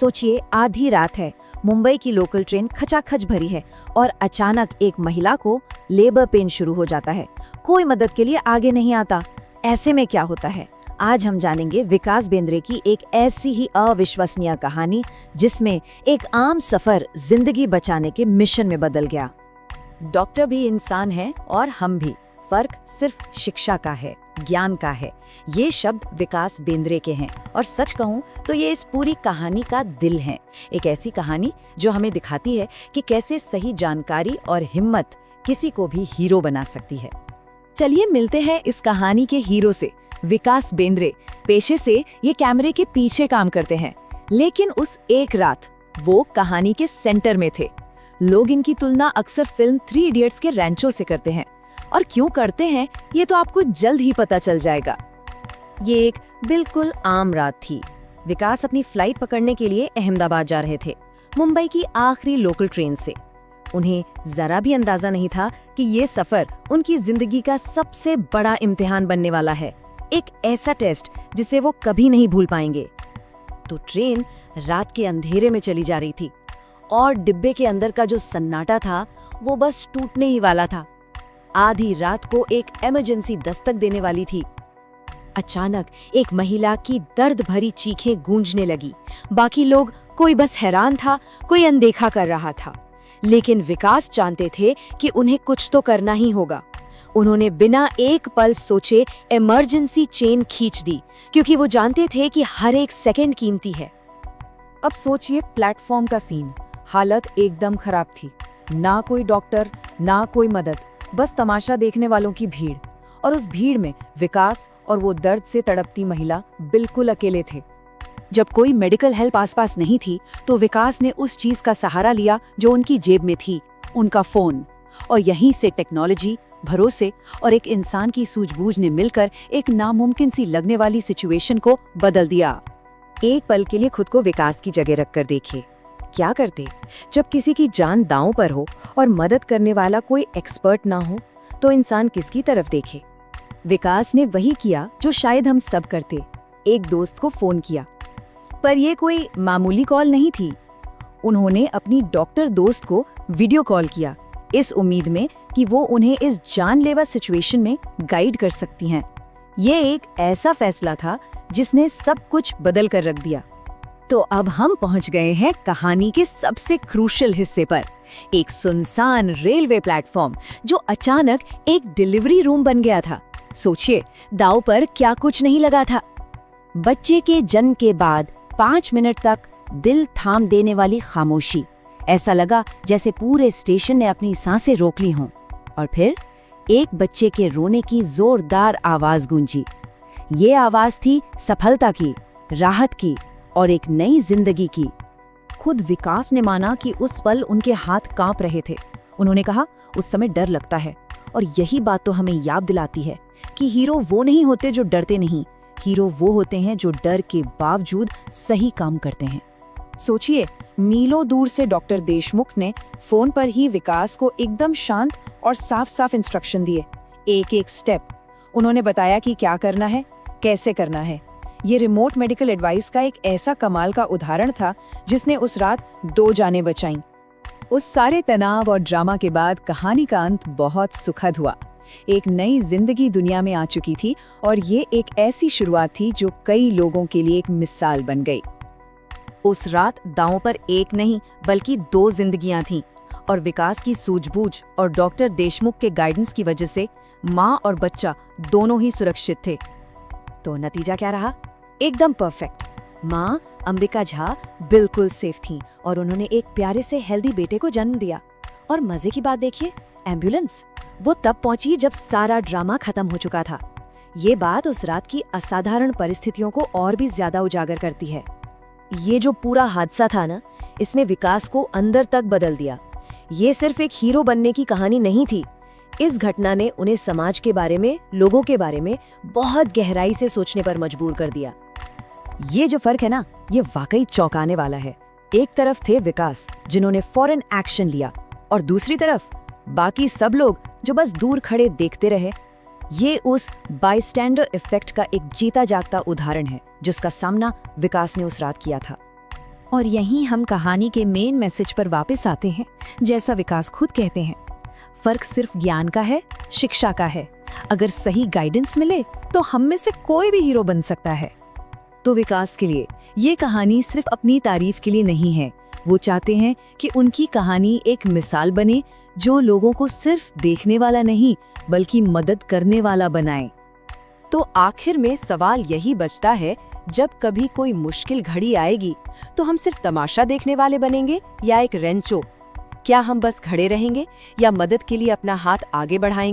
सोचिए, आधी रात है, मुंबई की लोकल ट्रेन खचाखच भरी है और अचानक एक महिला को लेबर पेन शुरू हो जाता है। कोई मदद के लिए आगे नहीं आता। ऐसे में क्या होता है? आज हम जानेंगे विकास बेंद्रे की एक ऐसी ही अविश्वसनीय कहानी जिसमें एक आम सफर जिंदगी बचाने के मिशन में बदल गया। डॉक्टर भी इंसान है और हम भी, फर्क सिर्फ शिक्षा का है, ज्ञान का है। ये शब्द विकास बेंद्रे के हैं और सच कहूं तो ये इस पूरी कहानी का दिल है। एक ऐसी कहानी जो हमें दिखाती है कि कैसे सही जानकारी और हिम्मत किसी को भी हीरो बना सकती है। चलिए मिलते हैं इस कहानी के हीरो से। विकास बेंद्रे पेशे से ये कैमरे के पीछे काम करते हैं, लेकिन उस एक रात वो कहानी के सेंटर में थे। लोग इनकी तुलना अक्सर फिल्म 3 इडियट्स के रैंचो से करते हैं, और क्यों करते हैं ये तो आपको जल्द ही पता चल जाएगा। ये एक बिल्कुल आम रात थी। विकास अपनी फ्लाइट पकड़ने के लिए अहमदाबाद जा रहे थे, मुंबई की आखिरी लोकल ट्रेन से। उन्हें जरा भी अंदाजा नहीं था कि ये सफर उनकी जिंदगी का सबसे बड़ा इम्तिहान बनने वाला है, एक ऐसा टेस्ट जिसे वो कभी नहीं भूल पाएंगे। तो ट्रेन रात के अंधेरे में चली जा रही थी और डिब्बे के अंदर का जो सन्नाटा था वो बस टूटने ही वाला था। आधी रात को एक इमरजेंसी दस्तक देने वाली थी। अचानक एक महिला की दर्द भरी चीखें गूंजने लगी। बाकी लोग, कोई बस हैरान था, कोई अनदेखा कर रहा था, लेकिन विकास जानते थे कि उन्हें कुछ तो करना ही होगा। उन्होंने बिना एक पल सोचे इमरजेंसी चेन खींच दी, क्योंकि वो जानते थे कि हर एक सेकंड कीमती है। अब सोचिए प्लेटफॉर्म का सीन। हालत एकदम खराब थी। ना कोई डॉक्टर, ना कोई मदद, बस तमाशा देखने वालों की भीड़। और उस भीड़ में विकास और वो दर्द से तड़पती महिला बिल्कुल अकेले थे। जब कोई मेडिकल हेल्प आसपास नहीं थी तो विकास ने उस चीज का सहारा लिया जो उनकी जेब में थी, उनका फोन। और यहीं से टेक्नोलॉजी, भरोसे और एक इंसान की सूझबूझ ने मिलकर एक नामुमकिन सी लगने वाली सिचुएशन को बदल दिया। एक पल के लिए खुद को विकास की जगह रखकर देखिए, क्या करते जब किसी की जान दांव पर हो और मदद करने वाला कोई एक्सपर्ट ना हो, तो इंसान किसकी तरफ देखे? विकास ने वही किया जो शायद हम सब करते, एक दोस्त को फोन किया। पर यह कोई मामूली कॉल नहीं थी। उन्होंने अपनी डॉक्टर दोस्त को वीडियो कॉल किया, इस उम्मीद में कि वो उन्हें इस जानलेवा सिचुएशन में गाइड कर सकती हैं। ये एक ऐसा फैसला था जिसने सब कुछ बदल कर रख दिया। तो अब हम पहुंच गए हैं कहानी के सबसे क्रूशियल हिस्से पर, एक सुनसान रेलवे प्लेटफॉर्म जो अचानक एक डिलीवरी रूम बन गया था। सोचिए, दांव पर क्या कुछ नहीं लगा था। बच्चे के जन्म के बाद 5 मिनट तक दिल थाम देने वाली खामोशी। ऐसा लगा जैसे पूरे स्टेशन ने अपनी सांसें रोक ली हों। और फिर एक बच्चे के रोने की जोरदार आवाज गूंजी। ये आवाज थी सफलता की, राहत की और एक नई जिंदगी की। खुद विकास ने माना कि उस पल उनके हाथ कांप रहे थे। उन्होंने कहा, उस समय डर लगता है, और यही बात तो हमें याद दिलाती है कि हीरो वो नहीं होते जो डरते नहीं, हीरो वो होते हैं जो डर के बावजूद सही काम करते हैं। सोचिए, मीलों दूर से डॉक्टर देशमुख ने फोन पर ही विकास को एकदम शांत और साफ साफ इंस्ट्रक्शन दिए, एक एक स्टेप। उन्होंने बताया कि क्या करना है, कैसे करना है। ये रिमोट मेडिकल एडवाइस का एक ऐसा कमाल का उदाहरण था जिसने उस रात 2 जानें बचाईं। उस सारे तनाव और ड्रामा के बाद कहानी का अंत बहुत सुखद हुआ। एक नई जिंदगी दुनिया में आ चुकी थी और ये एक ऐसी शुरुआत थी जो कई लोगों के लिए एक मिसाल बन गई। उस रात दांव पर एक नहीं बल्कि 2 जिंदगियां थीं, और विकास की सूझबूझ और डॉक्टर देशमुख के गाइडेंस की वजह से माँ और बच्चा दोनों ही सुरक्षित थे। तो नतीजा क्या रहा? एकदम परफेक्ट। माँ अंबिका झा बिल्कुल सेफ थीं और उन्होंने एक प्यारे से हेल्दी बेटे को जन्म दिया। और मजे की बात देखिए, एम्बुलेंस वो तब पहुंची जब सारा ड्रामा खत्म हो चुका था। ये बात उस रात की असाधारण परिस्थितियों को और भी ज्यादा उजागर करती है। ये जो पूरा हादसा था ना, इसने विकास को अंदर तक बदल दिया। ये सिर्फ एक हीरो बनने की कहानी नहीं थी। इस घटना ने उन्हें समाज के बारे में, लोगों के बारे में बहुत गहराई से सोचने पर मजबूर कर दिया। ये जो फर्क है ना, ये वाकई चौंकाने वाला है। एक तरफ थे विकास जिन्होंने फौरन एक्शन लिया, और दूसरी तरफ बाकी सब लोग जो बस दूर खड़े देखते रहे। ये उस बायस्टैंडर इफेक्ट का एक जीता जागता उदाहरण है जिसका सामना विकास ने उस रात किया था। और यहीं हम कहानी के मेन मैसेज पर वापस आते हैं, जैसा विकास खुद कहते हैं। फर्क सिर्फ ज्ञान का है, शिक्षा का है। अगर सही गाइडेंस मिले तो हम में से कोई भी हीरो बन सकता है। तो विकास के लिए ये कहानी सिर्फ अपनी तारीफ के लिए नहीं है। वो चाहते हैं कि उनकी कहानी एक मिसाल बने जो लोगों को सिर्फ देखने वाला नहीं बल्कि मदद करने वाला बनाए। तो आखिर में सवाल यही बचता है, जब कभी कोई मुश्किल घड़ी आएगी तो हम सिर्फ तमाशा देखने वाले बनेंगे या एक रेंचो? क्या हम बस खड़े रहेंगे या मदद के लिए अपना हाथ आगे बढ़ाएंगे?